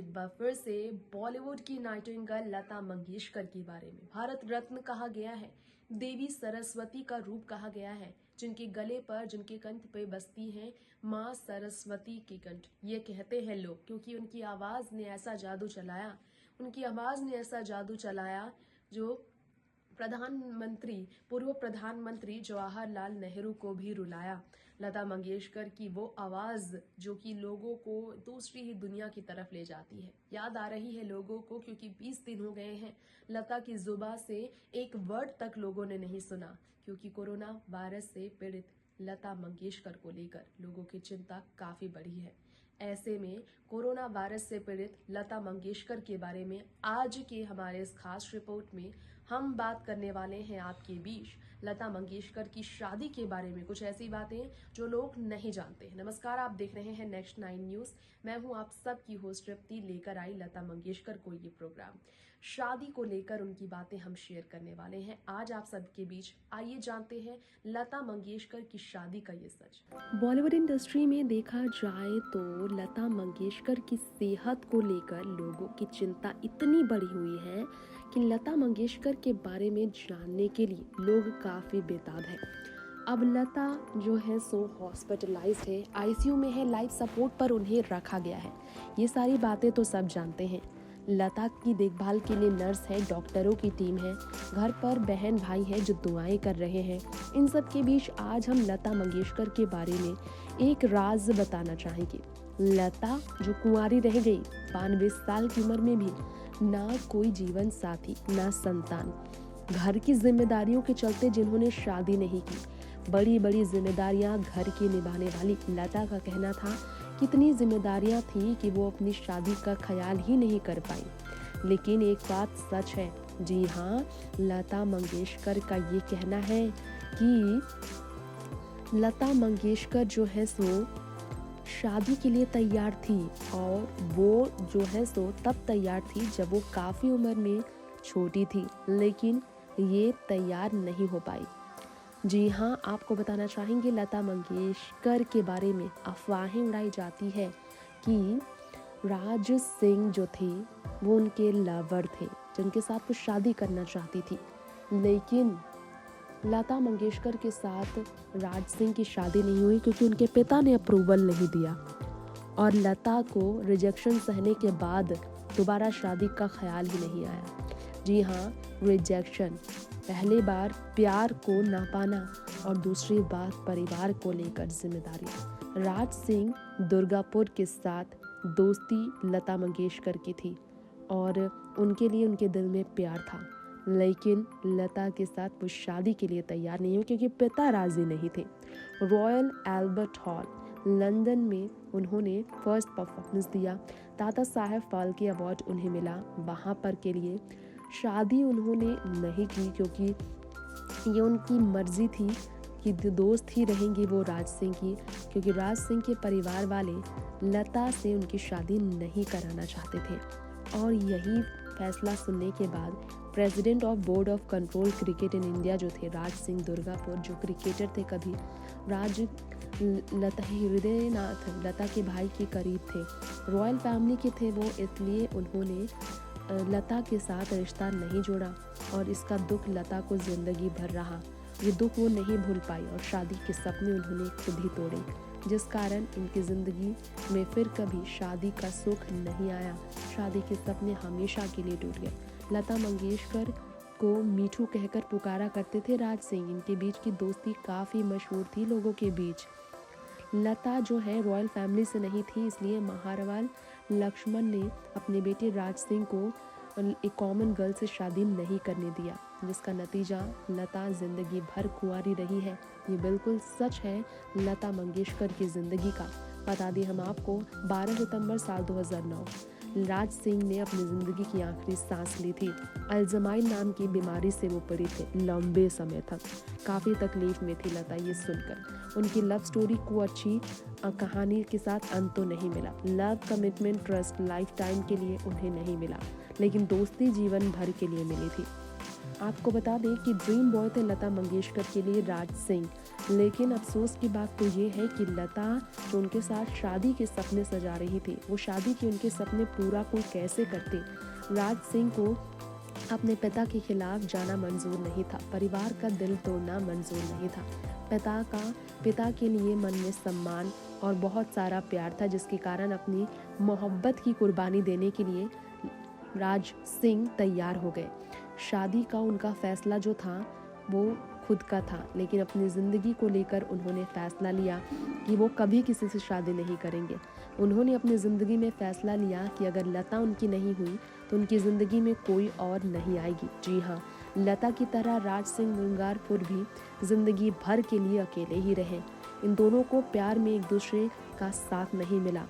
एक बार फिर से बॉलीवुड की नाइटिंगेल लता मंगेशकर के बारे में। भारत रत्न कहा गया है, देवी सरस्वती का रूप कहा गया है, जिनके गले पर, जिनके कंठ पे बसती हैं माँ सरस्वती के कंठ। ये कहते हैं लोग क्योंकि उनकी आवाज ने ऐसा जादू चलाया, उनकी आवाज ने ऐसा जादू चलाया जो पूर्व प्रधानमंत्री जवाहरलाल नेहरू को भी रुलाया। लता मंगेशकर की वो आवाज जो कि लोगों को दूसरी ही दुनिया की तरफ ले जाती है। याद आ रही है लोगों को क्योंकि 20 दिन हो गए हैं लता की जुबान से एक वर्ड तक लोगों ने नहीं सुना, क्योंकि कोरोना वायरस से पीड़ित लता मंगेशकर को लेकर लोगों की चिंता काफी बढ़ी है। ऐसे में कोरोना वायरस से पीड़ित लता मंगेशकर के बारे में आज के हमारे इस खास रिपोर्ट में हम बात करने वाले हैं आपके बीच लता मंगेशकर की शादी के बारे में, कुछ ऐसी बातें जो लोग नहीं जानते। नमस्कार, आप देख रहे हैं नेक्स्ट 9 न्यूज। मैं हूं आप सबकी होस्ट तृप्ति, लेकर आई लता मंगेशकर को ये प्रोग्राम। शादी को लेकर उनकी बातें हम शेयर करने वाले हैं आज आप सबके बीच। आइए जानते हैं लता मंगेशकर की शादी का ये सच। बॉलीवुड इंडस्ट्री में देखा जाए तो लता मंगेशकर की सेहत को लेकर लोगों की चिंता इतनी बढ़ी हुई है कि लता मंगेशकर के बारे में जानने के लिए लोग काफी बेताब है। अब लता जो है सो हॉस्पिटलाइज्ड है, आईसीयू में है, लाइफ सपोर्ट पर उन्हें रखा गया है। ये सारी बातें तो सब जानते हैं। लता की देखभाल के लिए नर्स है, डॉक्टरों की टीम है, घर पर बहन भाई है जो दुआएं कर रहे हैं। इन सब के बीच आज हम लता मंगेशकर के बारे में एक राज बताना चाहेंगे। लता जो कुंवारी रह गई, 92 साल की उम्र में भी ना कोई जीवन साथी, ना संतान, घर की जिम्मेदारियों के चलते जिन्होंने शादी नहीं की। बड़ी बड़ी जिम्मेदारियां घर की निभाने वाली लता का कहना था कितनी जिम्मेदारियां थी कि वो अपनी शादी का ख्याल ही नहीं कर पाई। लेकिन एक बात सच है, जी हाँ, लता मंगेशकर का ये कहना है कि लता मंगेशकर जो है सो शादी के लिए तैयार थी, और वो जो है सो तब तैयार थी जब वो काफ़ी उम्र में छोटी थी, लेकिन ये तैयार नहीं हो पाई। जी हाँ, आपको बताना चाहेंगे लता मंगेशकर के बारे में अफवाहें उड़ाई जाती है कि राज सिंह जो थे वो उनके लवर थे, जिनके साथ वो शादी करना चाहती थी। लेकिन लता मंगेशकर के साथ राज सिंह की शादी नहीं हुई क्योंकि उनके पिता ने अप्रूवल नहीं दिया, और लता को रिजेक्शन सहने के बाद दोबारा शादी का ख्याल ही नहीं आया। जी हाँ, रिजेक्शन, पहली बार प्यार को ना पाना और दूसरी बार परिवार को लेकर जिम्मेदारी। राज सिंह दुर्गापुर के साथ दोस्ती लता मंगेशकर की थी और उनके लिए उनके दिल में प्यार था, लेकिन लता के साथ वो शादी के लिए तैयार नहीं हुई क्योंकि पिता राजी नहीं थे। रॉयल एल्बर्ट हॉल लंदन में उन्होंने फर्स्ट परफॉर्मेंस दिया। दादा साहेब फाल्के अवार्ड उन्हें मिला। वहाँ पर के लिए शादी उन्होंने नहीं की क्योंकि ये उनकी मर्जी थी कि दोस्त ही रहेंगी वो राज सिंह की, क्योंकि राज सिंह के परिवार वाले लता से उनकी शादी नहीं कराना चाहते थे। और यही फैसला सुनने के बाद president of board of control cricket in India जो थे राज सिंह दुर्गापुर, जो क्रिकेटर थे, कभी लता हृदयनाथ लता के भाई के करीब थे, रॉयल फैमिली के थे वो, इसलिए उन्होंने लता के साथ रिश्ता नहीं जोड़ा और इसका दुख लता को जिंदगी भर रहा। ये दुख वो नहीं भूल पाई और शादी के सपने उन्होंने खुद ही तोड़े, जिस कारण इनकी ज़िंदगी में फिर कभी शादी का सुख नहीं आया। शादी के सपने हमेशा के लिए टूट गए। लता मंगेशकर को मीठू कहकर पुकारा करते थे राज सिंह। इनके बीच की दोस्ती काफ़ी मशहूर थी लोगों के बीच। लता जो है रॉयल फैमिली से नहीं थी, इसलिए महारावाल लक्ष्मण ने अपने बेटे राज सिंह को एक कॉमन गर्ल से शादी नहीं करने दिया, जिसका नतीजा लता जिंदगी भर कुंवारी रही है। ये बिल्कुल सच है लता मंगेशकर की ज़िंदगी का। बता दें हम आपको, 12 सितंबर साल 2009 राज सिंह ने अपनी ज़िंदगी की आखिरी सांस ली थी। अल्जाइमर नाम की बीमारी से वो पीड़ित थे लंबे समय तक। काफ़ी तकलीफ में थी लता ये सुनकर। उनकी लव स्टोरी को अच्छी कहानी के साथ अंत तो नहीं मिला। Love, commitment, trust life time के लिए उन्हें नहीं मिला, लेकिन दोस्ती जीवन भर के लिए मिली थी। आपको बता दें कि ड्रीम बॉय थे लता मंगेशकर के लिए राज सिंह, लेकिन अफसोस की बात तो ये है कि लता जो उनके साथ शादी के सपने सजा रही थी, वो शादी के उनके सपने पूरा कोई कैसे करते। राज सिंह को अपने पिता के खिलाफ जाना मंजूर नहीं था, परिवार का दिल तोड़ना मंजूर नहीं था। पिता के लिए मन में सम्मान और बहुत सारा प्यार था, जिसके कारण अपनी मोहब्बत की कुर्बानी देने के लिए राज सिंह तैयार हो गए। शादी का उनका फैसला जो था वो खुद का था, लेकिन अपनी ज़िंदगी को लेकर उन्होंने फैसला लिया कि वो कभी किसी से शादी नहीं करेंगे। उन्होंने अपनी ज़िंदगी में फैसला लिया कि अगर लता उनकी नहीं हुई तो उनकी ज़िंदगी में कोई और नहीं आएगी। जी हाँ, लता की तरह राज सिंह मुंगारपुर भी ज़िंदगी भर के लिए अकेले ही रहे। इन दोनों को प्यार में एक दूसरे का साथ नहीं मिला।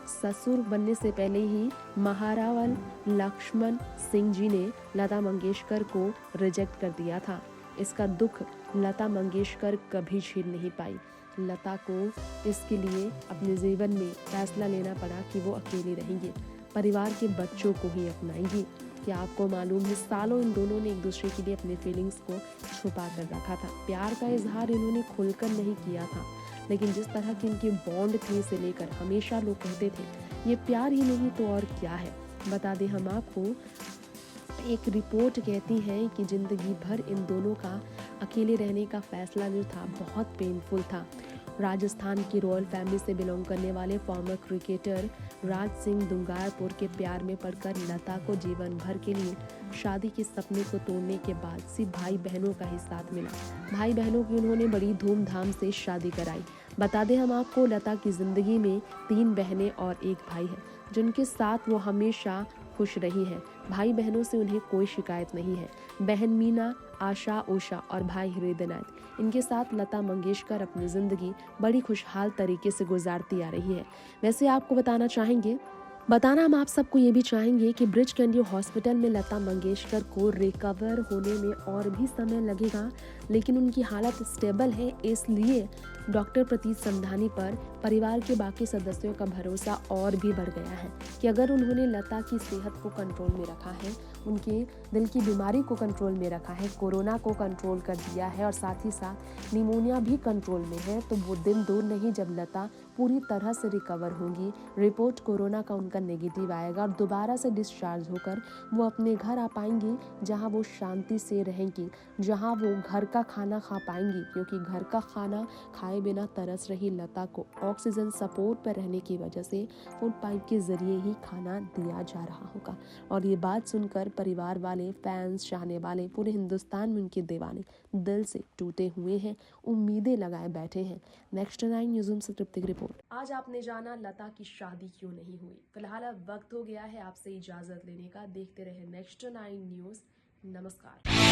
ससुर बनने से पहले ही महारावल लक्ष्मण सिंह जी ने लता मंगेशकर को रिजेक्ट कर दिया था। इसका दुख लता मंगेशकर कभी झेल नहीं पाई। लता को इसके लिए अपने जीवन में फैसला लेना पड़ा कि वो अकेली रहेंगी, परिवार के बच्चों को ही अपनाएंगी। क्या आपको मालूम है, सालों इन दोनों ने एक दूसरे के लिए अपने फीलिंग्स को छुपा कर रखा था। प्यार का इजहार इन्होंने खुलकर नहीं किया था, लेकिन जिस तरह की इनकी बॉन्ड थी इसे लेकर हमेशा लोग कहते थे ये प्यार ही नहीं तो और क्या है। बता दें हम आपको, एक रिपोर्ट कहती है कि जिंदगी भर इन दोनों का अकेले रहने का फैसला जो था बहुत पेनफुल था। राजस्थान की रॉयल फैमिली से बिलोंग करने वाले फॉर्मर क्रिकेटर राज सिंह दुंगारपुर के प्यार में पड़कर लता को जीवन भर के लिए शादी के सपने को तोड़ने के बाद सिर्फ भाई बहनों का ही साथ मिला। भाई बहनों की उन्होंने बड़ी धूमधाम से शादी कराई। बता दें हम आपको, लता की जिंदगी में 3 बहनें और 1 भाई है, जिनके साथ वो हमेशा खुश रही है। भाई बहनों से उन्हें कोई शिकायत नहीं है। बहन मीना, आशा, उषा और भाई हृदयनाथ, इनके साथ लता मंगेशकर अपनी ज़िंदगी बड़ी खुशहाल तरीके से गुजारती आ रही है। वैसे आपको बताना हम आप सबको ये भी चाहेंगे कि ब्रिच कैंडी हॉस्पिटल में लता मंगेशकर को रिकवर होने में और भी समय लगेगा, लेकिन उनकी हालत स्टेबल है, इसलिए डॉक्टर प्रतीत समधानी पर परिवार के बाकी सदस्यों का भरोसा और भी बढ़ गया है कि अगर उन्होंने लता की सेहत को कंट्रोल में रखा है, उनके दिल की बीमारी को कंट्रोल में रखा है, कोरोना को कंट्रोल कर दिया है और साथ ही साथ निमोनिया भी कंट्रोल में है, तो वो दिन दूर नहीं जब लता पूरी तरह से रिकवर होंगी, रिपोर्ट कोरोना का उनका नेगेटिव आएगा और दोबारा से डिस्चार्ज होकर वो अपने घर आ पाएंगी, जहां वो शांति से रहेंगी, जहां वो घर का खाना खा पाएंगी, क्योंकि घर का खाना खाए बिना तरस रही लता को ऑक्सीजन सपोर्ट पर रहने की वजह से फूड पाइप के जरिए ही खाना दिया जा रहा होगा। और ये बात सुनकर परिवार वाले, फैंस, चाहने वाले पूरे हिंदुस्तान में उनके दीवाने दिल से टूटे हुए हैं, उम्मीदें लगाए बैठे हैं। नेक्स्ट 9 न्यूज़ से तृप्ति की रिपोर्ट। आज आपने जाना लता की शादी क्यों नहीं हुई। फिलहाल अब वक्त हो गया है आपसे इजाजत लेने का। देखते रहे नेक्स्ट 9 न्यूज़। नमस्कार।